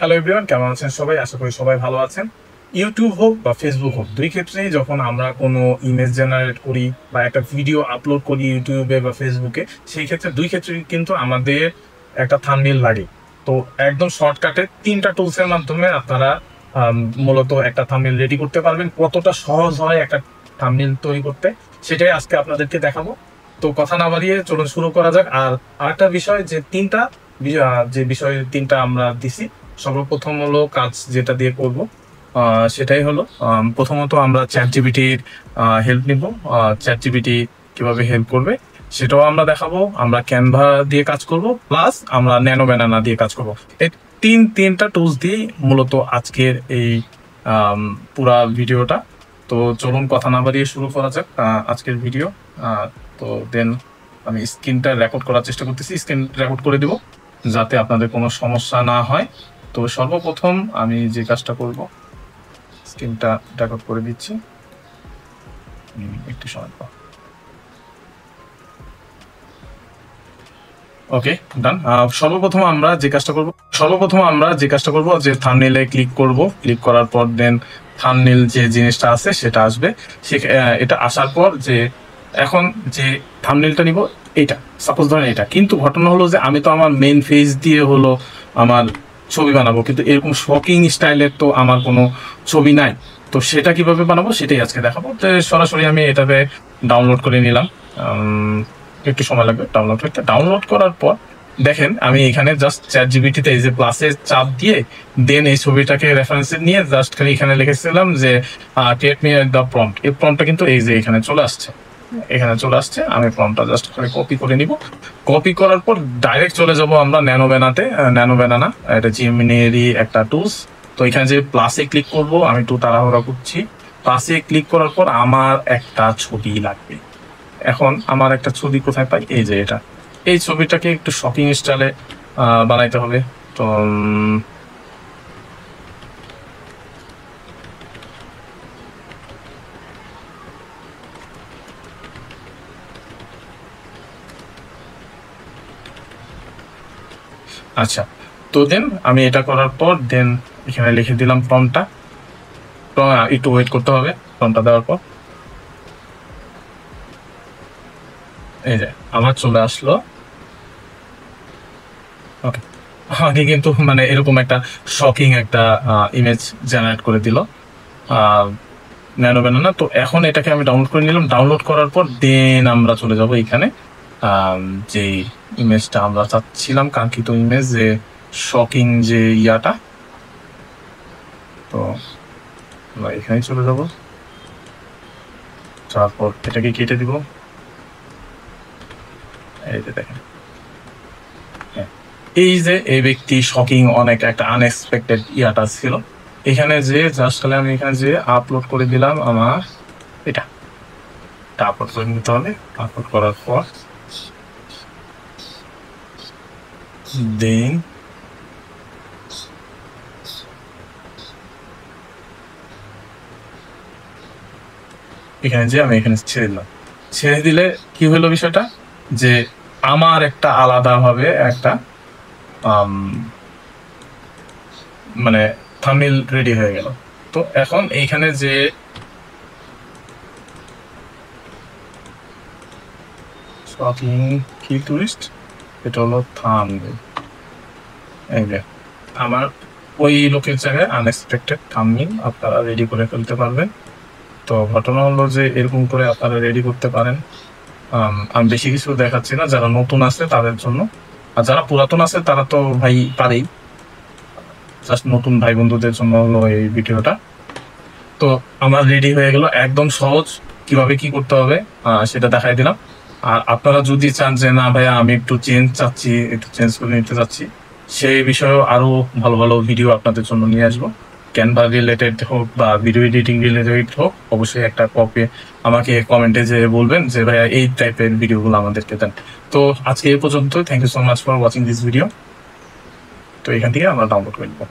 Hello everyone, কেমন আছেন সবাই? আশা করি সবাই ভালো আছেন। ইউটিউব হোক বা ফেসবুক হোক, দুই ক্ষেত্রেই যখন আমরা কোনো ইমেজ জেনারেট করি বা একটা ভিডিও আপলোড করি ইউটিউবে বা ফেসবুকে, সেই ক্ষেত্রে দুই ক্ষেত্রে কিন্তু আমাদের একটা থাম্বনেইল লাগে। তো একদম শর্টকাটে ৩টা টুলসের মাধ্যমে আপনারা মূলত একটা থাম্বনেইল রেডি করতে পারবেন। কতটা সহজ হয় একটা থাম্বনেইল তৈরি করতে, সেটাই আজকে আপনাদেরকে দেখাবো। তো কথা না বাড়িয়ে চলুন শুরু করা যাক। আর আরেকটা বিষয়, যে যে বিষয় ৩টা আমরা দিছি, সর্বপ্রথম হলো কাজ যেটা দিয়ে করব, সেটাই হলো প্রথমত আমরা চ্যাট জিপিটির হেল্প নিব। চ্যাট জিপিটি কিভাবে হেল্প করবে সেটাও আমরা দেখাবো। আমরা ক্যানভা দিয়ে কাজ করব, প্লাস আমরা ন্যানো ব্যানানা দিয়ে কাজ করব। এই তিনটা টুলস দিয়ে মূলত আজকের এই পুরা ভিডিওটা। তো চলুন কথা না বাড়িয়ে শুরু করা যাক আজকের ভিডিও। তো দেন আমি স্ক্রিনটা রেকর্ড করার চেষ্টা করতেছি, স্ক্রিন রেকর্ড করে দিব যাতে আপনাদের কোনো সমস্যা না হয়। তো সর্বপ্রথম আমি যে কাজটা করব, স্ক্রিনটা রেকর্ড করে দিচ্ছি, একটু সময় পাও। ওকে, ডান। সর্বপ্রথম আমরা যে কাজটা করব যে থাম্বনেইলে ক্লিক করব। ক্লিক করার পর দেন থাম্বনেইল যে জিনিসটা আছে সেটা আসবে। এটা আসার পর যে এখন যে থাম্বনেইলটা নিব, এইটা সাপোজ ধরেন এটা, কিন্তু ঘটনা হলো যে আমি তো আমার মেইন ফেস দিয়ে হলো আমার ছবি বানাবো, কিন্তু এরকম শকিং স্টাইলের তো আমার কোনো ছবি নাই। তো সেটা কিভাবে বানাবো সেটাই আজকে দেখাবো। তো সরাসরি আমি এটাতে ডাউনলোড করে নিলাম। একটু সময় লাগবে ডাউনলোড করতে। ডাউনলোড করার পর দেখেন আমি এখানে জাস্ট চ্যাট জিপিটিতে এই যে প্লাসের চাপ দিয়ে দেন এই ছবিটাকে রেফারেন্স নিয়ে জাস্ট খালি এখানে লিখেছিলাম যে ক্রিয়েট মি দ্য প্রম্পট। এই প্রম্পটটা কিন্তু এই যে এখানে চলে আসছে, আমি ফর্মটা জাস্ট করে কপি করে নিব। কপি করার পর ডাইরেক্ট চলে যাব আমরা ন্যানো ব্যানানা, এটা জিমিনিরই একটা টুলস। তো এখানে যে প্লাসে ক্লিক করব, আমি একটু তাড়াহুড়া করছি। প্লাসে ক্লিক করার পর আমার একটা ছবি লাগবে। এখন আমার একটা ছবি কোথায় পাই? এই যে এটা, এই ছবিটাকে একটু শকিং স্টাইলে বানাইতে হবে। তো আচ্ছা, তো দেন আমি এটা করার পর দেন এখানে লিখে দিলাম ফর্মটা। একটু ওয়েট করতে হবে ফর্মটা দেওয়ার পর। এই যে আমার চলে আসলো। ওকে, আগে কিন্তু মানে এরকম একটা শকিং একটা ইমেজ জেনারেট করে দিল ন্যানো ব্যানানা। তো এখন এটাকে আমি ডাউনলোড করে নিলাম। ডাউনলোড করার পর দেন আমরা চলে যাব এখানে যে ইমেজটা আমরা চাচ্ছিলাম, কাঙ্ক্ষিত ইমেজ, যে শকিং যে ইয়াটা। তো আমরা এখানে চলে যাব, তারপর এটাকে কেটে দিব। এই যে দেখেন, এই যে এই ব্যক্তি শকিং অনেক একটা আনএক্সপেক্টেড ইয়াটা ছিল। এখানে যে জাস্ট খালি আমি এখানে যে আপলোড করে দিলাম আমার এটা আপলোড করে নিতে হবে। আপলোড করার পর দেন এখানে যে আমি এখানে ছেড়ে দিলাম। ছেড়ে দিলে কি হলো বিষয়টা, যে আমার একটা আলাদাভাবে একটা মানে থাম্বনেইল রেডি হয়ে গেল। তো এখন এইখানে যে শকিং কি টুরিস্ট, এটা হলো থাম্বনেইল। এই যে আমার ওই লোকের জায়গায় আনএক্সপেক্টেড থাম্বনেইল আপনারা রেডি করে ফেলতে পারবেন। তো ঘটনা হলো যে এরকম করে আপনারা রেডি করতে পারেন। আমি বেশি কিছু দেখাচ্ছি না, যারা নতুন আছে তাদের জন্য। আর যারা পুরাতন আছে তারা তো ভাই পারেই, জাস্ট নতুন ভাই বন্ধুদের জন্য হলো এই ভিডিওটা। তো আমার রেডি হয়ে গেল, একদম সহজ। কিভাবে কি করতে হবে সেটা দেখাই দিলাম। আর আপনারা যদি চান যে না ভাইয়া আমি একটু চেঞ্জ করে নিতে চাচ্ছি, সেই বিষয়েও আরো ভালো ভালো ভিডিও আপনাদের জন্য নিয়ে আসবো। ক্যানভা রিলেটেড হোক বা ভিডিও এডিটিং রিলেটেড হোক, অবশ্যই একটা কপি আমাকে কমেন্টে যে বলবেন যে ভাইয়া এই টাইপের ভিডিওগুলো আমাদেরকে দেন। তো আজকে এই পর্যন্ত। Thank you so much for watching this video. তো এখান থেকে আমরা ডাউনলোড করে নেবো।